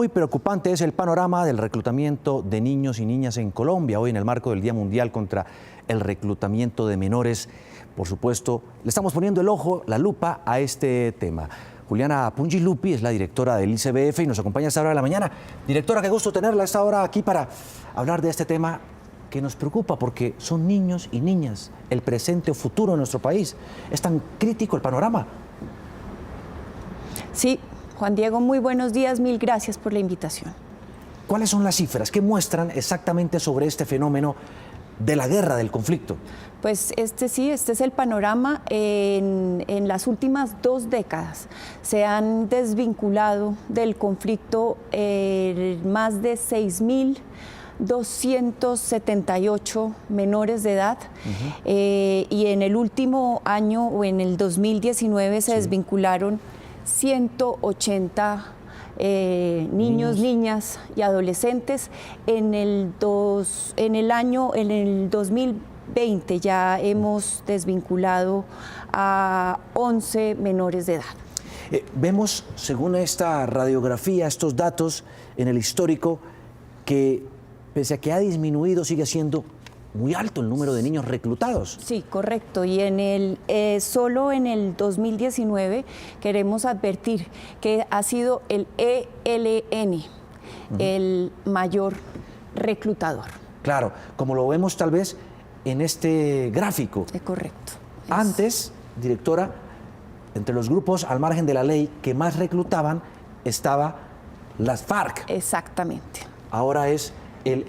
Muy preocupante es el panorama del reclutamiento de niños y niñas en Colombia. Hoy, en el marco del Día Mundial contra el Reclutamiento de Menores, por supuesto, le estamos poniendo el ojo, la lupa a este tema. Juliana Pungi-Lupi es la directora del ICBF y nos acompaña a esta hora de la mañana. Directora, qué gusto tenerla a esta hora aquí para hablar de este tema que nos preocupa porque son niños y niñas, el presente o futuro de nuestro país. ¿Es tan crítico el panorama? Sí, Juan Diego, muy buenos días, mil gracias por la invitación. ¿Cuáles son las cifras? ¿Qué muestran exactamente sobre este fenómeno de la guerra, del conflicto? Pues este es el panorama. En las últimas 2 décadas se han desvinculado del conflicto más de 6.278 menores de edad, y en el último año, o en el 2019, se desvincularon 180 niños, niñas y adolescentes. En el 2020 ya hemos desvinculado a 11 menores de edad. Vemos, según esta radiografía, estos datos en el histórico, que pese a que ha disminuido, sigue siendo muy alto el número de niños reclutados. Sí, correcto. Y solo en el 2019 queremos advertir que ha sido el ELN el mayor reclutador. Claro, como lo vemos tal vez en este gráfico. Es correcto. Antes, directora, entre los grupos al margen de la ley que más reclutaban estaba las FARC. Exactamente. Ahora es el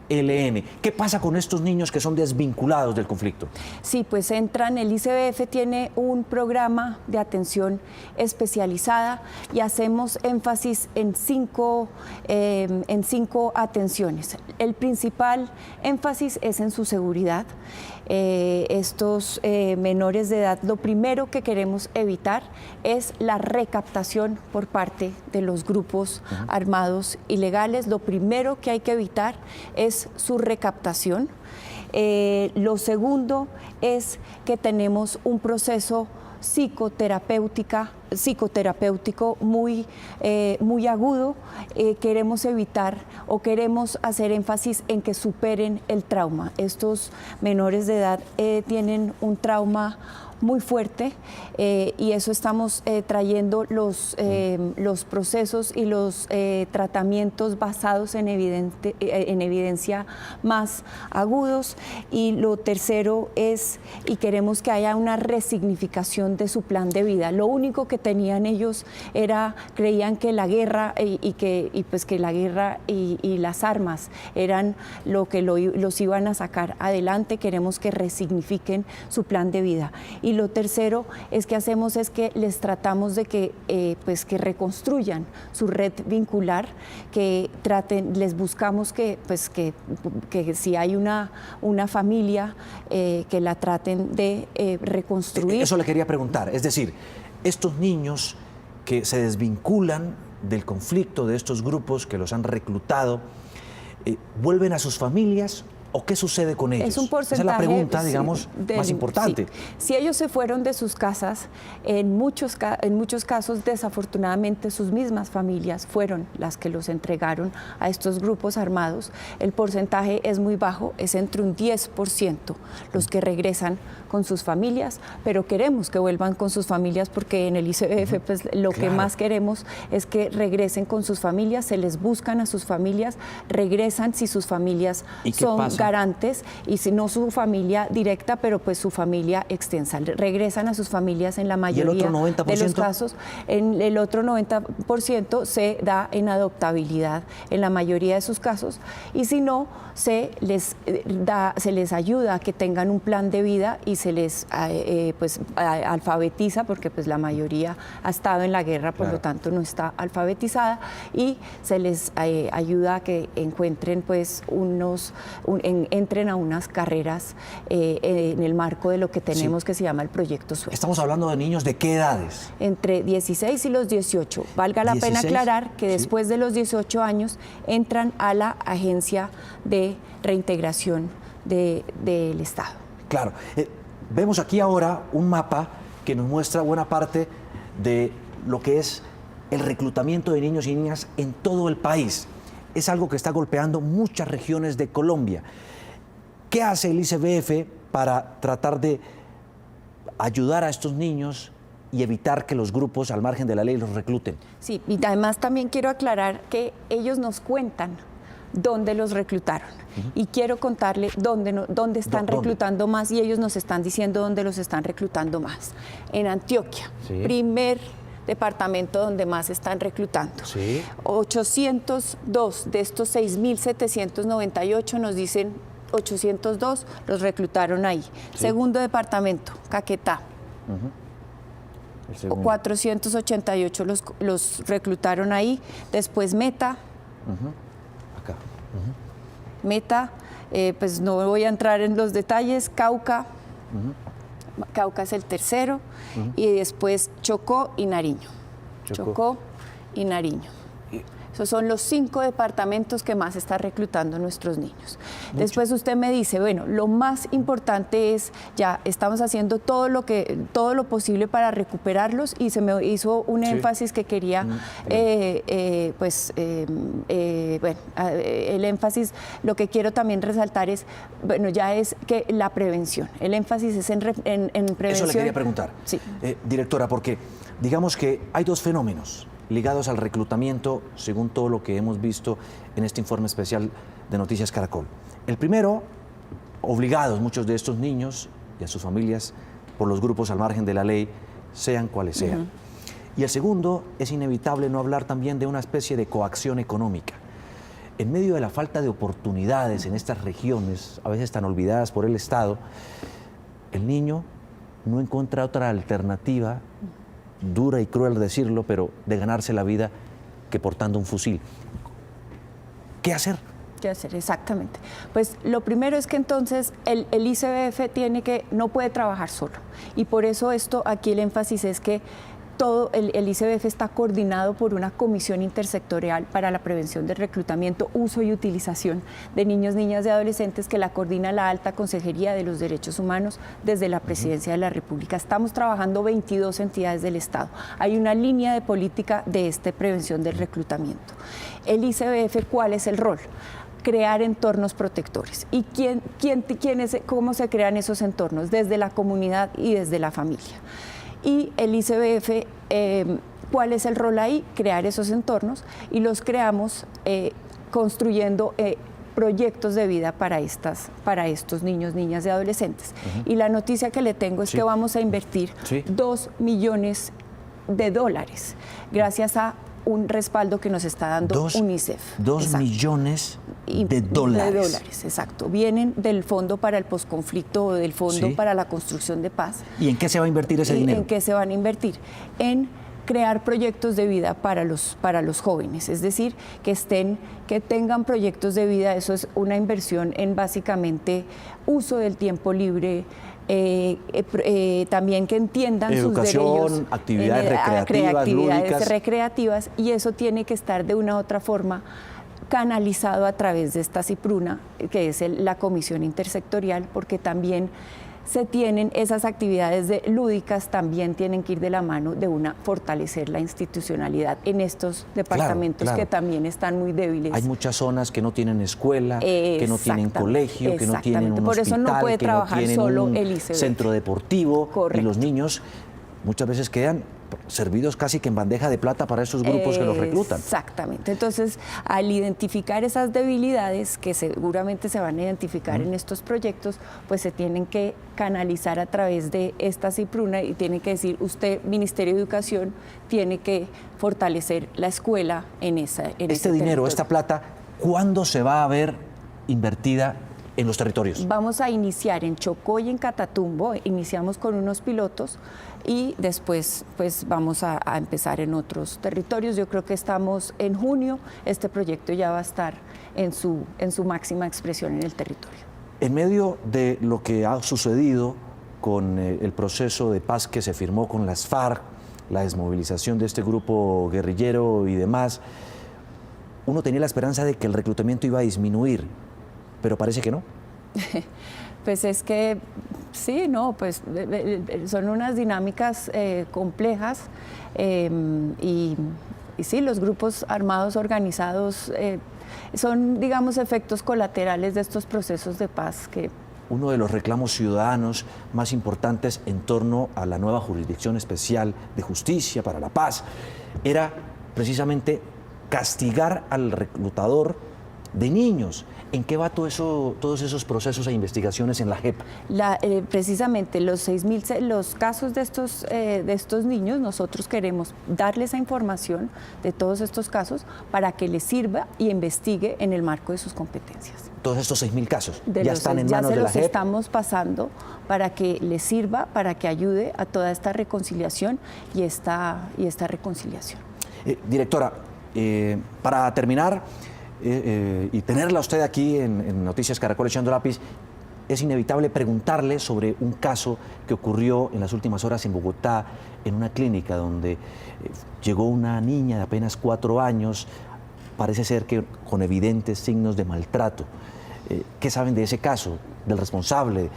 ELN. ¿Qué pasa con estos niños que son desvinculados del conflicto? Sí, pues el ICBF tiene un programa de atención especializada y hacemos énfasis en cinco atenciones. El principal énfasis es en su seguridad. Estos menores de edad, lo primero que queremos evitar es la recaptación por parte de los grupos armados ilegales. Lo primero que hay que evitar es su recaptación. Lo segundo es que tenemos un proceso psicoterapéutico muy agudo. Queremos evitar o queremos hacer énfasis en que superen el trauma. Estos menores de edad tienen un trauma muy fuerte, y eso estamos trayendo los procesos y los tratamientos basados en evidencia más agudos. Y lo tercero es, y queremos que haya una resignificación de su plan de vida. Lo único que tenían ellos creían que la guerra que la guerra y las armas eran lo que los iban a sacar adelante. Queremos que resignifiquen su plan de vida. Y lo tercero es que les tratamos de que reconstruyan su red vincular, les buscamos que si hay una familia, que la traten de reconstruir. Eso le quería preguntar, es decir, estos niños que se desvinculan del conflicto de estos grupos que los han reclutado, ¿vuelven a sus familias? ¿O qué sucede con ellos? Es un porcentaje. Esa es la pregunta, digamos, más importante. Sí. Si ellos se fueron de sus casas, en muchos casos, desafortunadamente, sus mismas familias fueron las que los entregaron a estos grupos armados. El porcentaje es muy bajo, es entre un 10% los que regresan con sus familias, pero queremos que vuelvan con sus familias porque en el ICBF que más queremos es que regresen con sus familias, se les buscan a sus familias, regresan si sus familias son garantes, y si no su familia directa, pero pues su familia extensa. Regresan a sus familias en la mayoría de los casos. El otro 90% se da en adoptabilidad en la mayoría de sus casos, y si no, se les ayuda a que tengan un plan de vida y se les alfabetiza, porque pues la mayoría ha estado en la guerra, por lo tanto no está alfabetizada, y se les ayuda a que encuentren entren a unas carreras en el marco de lo que tenemos que se llama el Proyecto Sueño. Estamos hablando de niños de qué edades. Entre 16 y los 18. Valga la pena aclarar que después de los 18 años entran a la Agencia de Reintegración del Estado. Claro. Vemos aquí ahora un mapa que nos muestra buena parte de lo que es el reclutamiento de niños y niñas en todo el país. Es algo que está golpeando muchas regiones de Colombia. ¿Qué hace el ICBF para tratar de ayudar a estos niños y evitar que los grupos al margen de la ley los recluten? Sí, y además también quiero aclarar que ellos nos cuentan dónde los reclutaron. Y quiero contarle dónde están reclutando más, y ellos nos están diciendo dónde los están reclutando más. En Antioquia, primer departamento donde más están reclutando. 802 de estos 6.798 nos dicen 802 los reclutaron ahí. Segundo departamento, Caquetá. 488 los reclutaron ahí. Después Meta. Acá. Meta, pues no voy a entrar en los detalles. Cauca. Cauca es el tercero. Y después Chocó y Nariño. Chocó y Nariño. Esos son los 5 departamentos que más está reclutando nuestros niños. Después usted me dice, bueno, lo más importante es, ya estamos haciendo todo lo posible para recuperarlos, y se me hizo un énfasis que quería, el énfasis, lo que quiero también resaltar es, bueno, ya es que la prevención, el énfasis es en prevención. Eso le quería preguntar, sí. Directora, porque digamos que hay dos fenómenos ligados al reclutamiento, según todo lo que hemos visto en este informe especial de Noticias Caracol. El primero, obligados muchos de estos niños y a sus familias por los grupos al margen de la ley, sean cuales sean. Y el segundo, es inevitable no hablar también de una especie de coacción económica. En medio de la falta de oportunidades en estas regiones, a veces tan olvidadas por el Estado, el niño no encuentra otra alternativa, dura y cruel decirlo, pero de ganarse la vida, que portando un fusil. ¿Qué hacer? ¿Qué hacer? Exactamente. Pues lo primero es que entonces el ICBF no puede trabajar solo. Y por eso aquí el énfasis es que todo el ICBF está coordinado por una comisión intersectorial para la prevención del reclutamiento, uso y utilización de niños, niñas y adolescentes, que la coordina la Alta Consejería de los Derechos Humanos desde la Presidencia de la República. Estamos trabajando 22 entidades del Estado. Hay una línea de política de prevención del reclutamiento. El ICBF, ¿cuál es el rol? Crear entornos protectores. ¿Y cómo se crean esos entornos? Desde la comunidad y desde la familia. Y el ICBF, ¿cuál es el rol ahí? Crear esos entornos, y los creamos construyendo proyectos de vida para estos niños, niñas y adolescentes. Y la noticia que le tengo es que vamos a invertir $2 millones gracias a un respaldo que nos está dando UNICEF. 2 millones de dólares. De dólares, exacto. Vienen del Fondo para el Posconflicto, o del Fondo para la Construcción de Paz. ¿Y en qué se va a invertir ese dinero? ¿En qué se van a invertir? En crear proyectos de vida para los jóvenes, es decir, que tengan proyectos de vida. Eso es una inversión en básicamente uso del tiempo libre, también que entiendan educación, sus derechos, actividades recreativas, y eso tiene que estar de una u otra forma canalizado a través de esta CIPRUNA, que es la Comisión Intersectorial, porque también se tienen esas actividades lúdicas, también tienen que ir de la mano de fortalecer la institucionalidad en estos departamentos que también están muy débiles. Hay muchas zonas que no tienen escuela, que no tienen colegio, que no tienen un Por eso hospital, no puede que trabajar no tienen solo un el ICBF. centro deportivo. Correcto. Y los niños muchas veces quedan servidos casi que en bandeja de plata para esos grupos que los reclutan. Exactamente. Entonces, al identificar esas debilidades que seguramente se van a identificar en estos proyectos, pues se tienen que canalizar a través de esta CIPRUNA, y tiene que decir, usted, Ministerio de Educación, tiene que fortalecer la escuela en ese dinero, esta plata, ¿cuándo se va a ver invertida en los territorios? Vamos a iniciar en Chocó y en Catatumbo. Iniciamos con unos pilotos y después pues vamos a empezar en otros territorios. Yo creo que estamos en junio, este proyecto ya va a estar en su máxima expresión en el territorio. En medio de lo que ha sucedido con el proceso de paz que se firmó con las FARC, la desmovilización de este grupo guerrillero y demás, uno tenía la esperanza de que el reclutamiento iba a disminuir, pero parece que no. Pues es que sí, no, pues son unas dinámicas complejas, y sí, los grupos armados organizados son, digamos, efectos colaterales de estos procesos de paz que... Uno de los reclamos ciudadanos más importantes en torno a la nueva Jurisdicción Especial de Justicia para la Paz era precisamente castigar al reclutador de niños. ¿En qué va todos esos procesos e investigaciones en la JEP? Precisamente los casos de estos niños, nosotros queremos darle esa información de todos estos casos para que les sirva y investigue en el marco de sus competencias. Todos estos 6.000 casos ya están en manos de la JEP. Ya se los estamos pasando para que les sirva, para que ayude a toda esta reconciliación y esta reconciliación. Directora, para terminar, y tenerla usted aquí en Noticias Caracol echando lápiz, es inevitable preguntarle sobre un caso que ocurrió en las últimas horas en Bogotá, en una clínica donde llegó una niña de apenas 4 años, parece ser que con evidentes signos de maltrato. ¿Qué saben de ese caso, del responsable,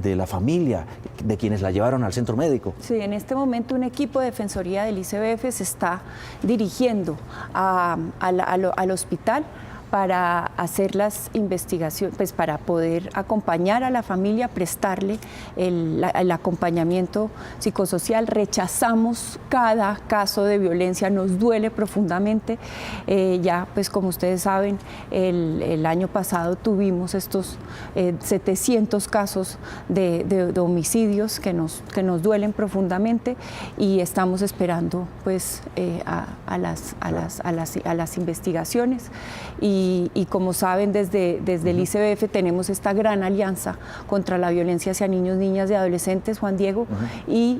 de la familia, de quienes la llevaron al centro médico? Sí, en este momento un equipo de Defensoría del ICBF se está dirigiendo al hospital para hacer las investigaciones, pues para poder acompañar a la familia, prestarle el acompañamiento psicosocial. Rechazamos cada caso de violencia, nos duele profundamente. Ya, pues como ustedes saben, el año pasado tuvimos estos 700 casos de homicidios que nos duelen profundamente y estamos esperando pues a las investigaciones. Y como saben, desde el ICBF tenemos esta gran alianza contra la violencia hacia niños, niñas y adolescentes, Juan Diego, y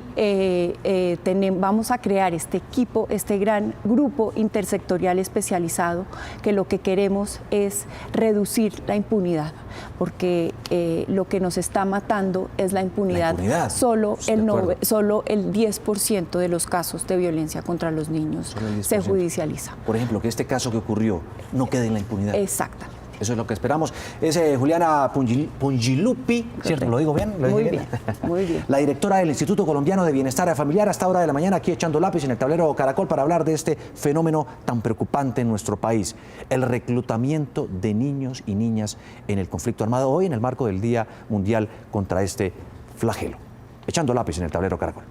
vamos a crear este equipo, este gran grupo intersectorial especializado, que lo que queremos es reducir la impunidad, porque lo que nos está matando es la impunidad. Solo el 10% de los casos de violencia contra los niños se judicializa. Por ejemplo, que este caso que ocurrió no quede en la impunidad. Exactamente. Eso es lo que esperamos. Es Juliana Pungilupi, ¿cierto? ¿Lo digo bien? Muy bien, muy bien. La directora del Instituto Colombiano de Bienestar Familiar, a esta hora de la mañana, aquí echando lápiz en el tablero Caracol para hablar de este fenómeno tan preocupante en nuestro país, el reclutamiento de niños y niñas en el conflicto armado, hoy en el marco del Día Mundial contra este flagelo. Echando lápiz en el tablero Caracol.